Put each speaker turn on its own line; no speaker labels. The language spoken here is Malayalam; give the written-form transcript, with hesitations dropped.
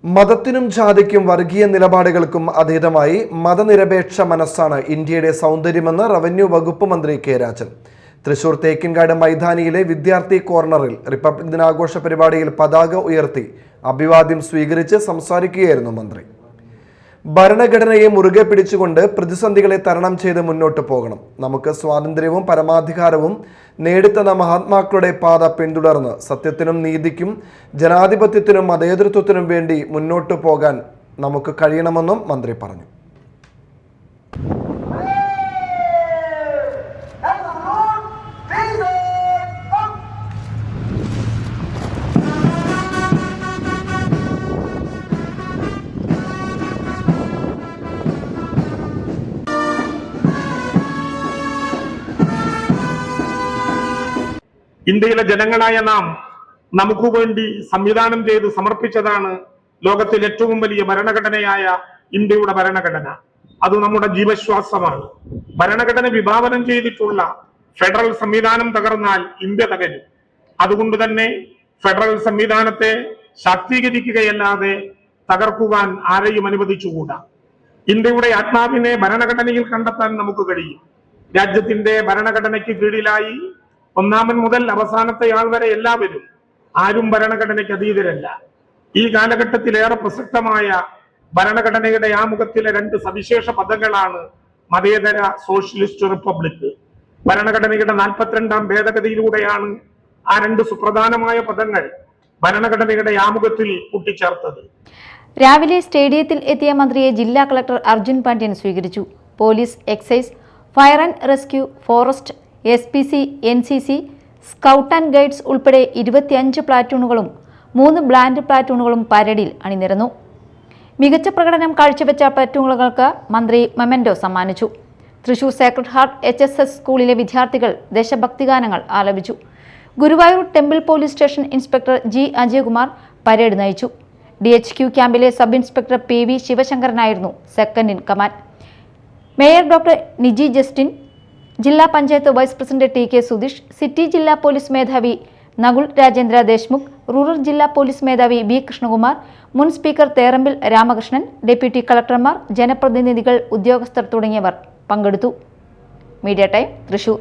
മതത്തിനും ജാതിക്കും വർഗീയ നിലപാടുകൾക്കും അതീതമായി മതനിരപേക്ഷ മനസ്സാണ് ഇന്ത്യയുടെ സൗന്ദര്യമെന്ന് റവന്യൂ വകുപ്പ് മന്ത്രി കെ രാജൻ. തൃശൂർ തേക്കിൻകാട് മൈതാനിയിലെ വിദ്യാർത്ഥി കോർണറിൽ റിപ്പബ്ലിക് ദിനാഘോഷ പരിപാടിയിൽ പതാക ഉയർത്തി അഭിവാദ്യം സ്വീകരിച്ച് സംസാരിക്കുകയായിരുന്നു മന്ത്രി. ഭരണഘടനയെ മുറുകെ പിടിച്ചുകൊണ്ട് പ്രതിസന്ധികളെ തരണം ചെയ്ത് മുന്നോട്ട് പോകണം. നമുക്ക് സ്വാതന്ത്ര്യവും പരമാധികാരവും നേടിത്തന്ന മഹാത്മാക്കളുടെ പാത പിന്തുടർന്ന് സത്യത്തിനും നീതിക്കും ജനാധിപത്യത്തിനും മതേതരത്വത്തിനും വേണ്ടി മുന്നോട്ട് പോകാൻ നമുക്ക് കഴിയണമെന്നും മന്ത്രി പറഞ്ഞു.
ഇന്ത്യയിലെ ജനങ്ങളായ നാം നമുക്ക് വേണ്ടി സംവിധാനം ചെയ്ത് സമർപ്പിച്ചതാണ് ലോകത്തിലെ ഏറ്റവും വലിയ ഭരണഘടനയായ ഇന്ത്യയുടെ ഭരണഘടന. അത് നമ്മുടെ ജീവശ്വാസമാണ്. ഭരണഘടന വിഭാവനം ചെയ്തിട്ടുള്ള ഫെഡറൽ സംവിധാനം തകർന്നാൽ ഇന്ത്യ തകരും. അതുകൊണ്ട് തന്നെ ഫെഡറൽ സംവിധാനത്തെ ശാക്തീകരിക്കുകയല്ലാതെ തകർക്കുവാൻ ആരെയും അനുവദിച്ചുകൂടാ. ഇന്ത്യയുടെ ആത്മാവിനെ ഭരണഘടനയിൽ കണ്ടെത്താൻ നമുക്ക് കഴിയും. രാജ്യത്തിന്റെ ഭരണഘടനയ്ക്ക് കീഴിലായി ഒന്നാമൻ മുതൽ അവസാനത്തെ ആൾ വരെ എല്ലാവരും ആരും ഭരണഘടനയ്ക്ക് അതീതരല്ല. ഈ കാലഘട്ടത്തിലേറെ പ്രസക്തമായ ഭരണഘടനയുടെ ആമുഖത്തിലെ രണ്ട് സവിശേഷ പദങ്ങളാണ് മതേതര സോഷ്യലിസ്റ്റ് റിപ്പബ്ലിക്. ഭരണഘടനയുടെ 42ാം ഭേദഗതിയിലൂടെയാണ് ആ രണ്ട് സുപ്രധാനമായ പദങ്ങൾ ഭരണഘടനയുടെ ആമുഖത്തിൽ കൂട്ടിച്ചേർത്തത്.
രാവിലെ സ്റ്റേഡിയത്തിൽ എത്തിയ മന്ത്രിയെ ജില്ലാ കളക്ടർ അർജുൻ പാണ്ഡ്യൻ സ്വീകരിച്ചു. Police, excise, fire and rescue, forest, SPC, NCC, scout and guides ഉൾപ്പെടെ 25 പ്ലാറ്റൂണുകളും 3 ബ്ലാൻഡ് പ്ലാറ്റൂണുകളും പരേഡിൽ അണിനിരന്നു. മികച്ച പ്രകടനം കാഴ്ചവെച്ച പ്ലാറ്റൂണുകൾക്ക് മന്ത്രി മെമന്റോ സമ്മാനിച്ചു. തൃശൂർ സേക്രഡ് ഹാർട്ട് HSS സ്കൂളിലെ വിദ്യാർത്ഥികൾ ദേശഭക്തിഗാനങ്ങൾ ആലപിച്ചു. Guruvayur temple police station inspector G. Ajayakumar parade നയിച്ചു. DHQ ക്യാമ്പിലെ സബ് ഇൻസ്പെക്ടർ PV ശിവശങ്കരനായിരുന്നു second in command. Mayor doctor Niji Justin, ജില്ലാ panchayat vice president TK Sudheesh, city ജില്ലാ പോലീസ് മേധാവി നകുൽ രാജേന്ദ്ര ദേശ്മുഖ്, റൂറൽ ജില്ലാ പോലീസ് മേധാവി B. കൃഷ്ണകുമാർ, മുൻ സ്പീക്കർ തേറമ്പിൽ രാമകൃഷ്ണൻ, ഡെപ്യൂട്ടി കളക്ടർമാർ, ജനപ്രതിനിധികൾ, ഉദ്യോഗസ്ഥർ തുടങ്ങിയവർ പങ്കെടുത്തു. Media time, Thrissur.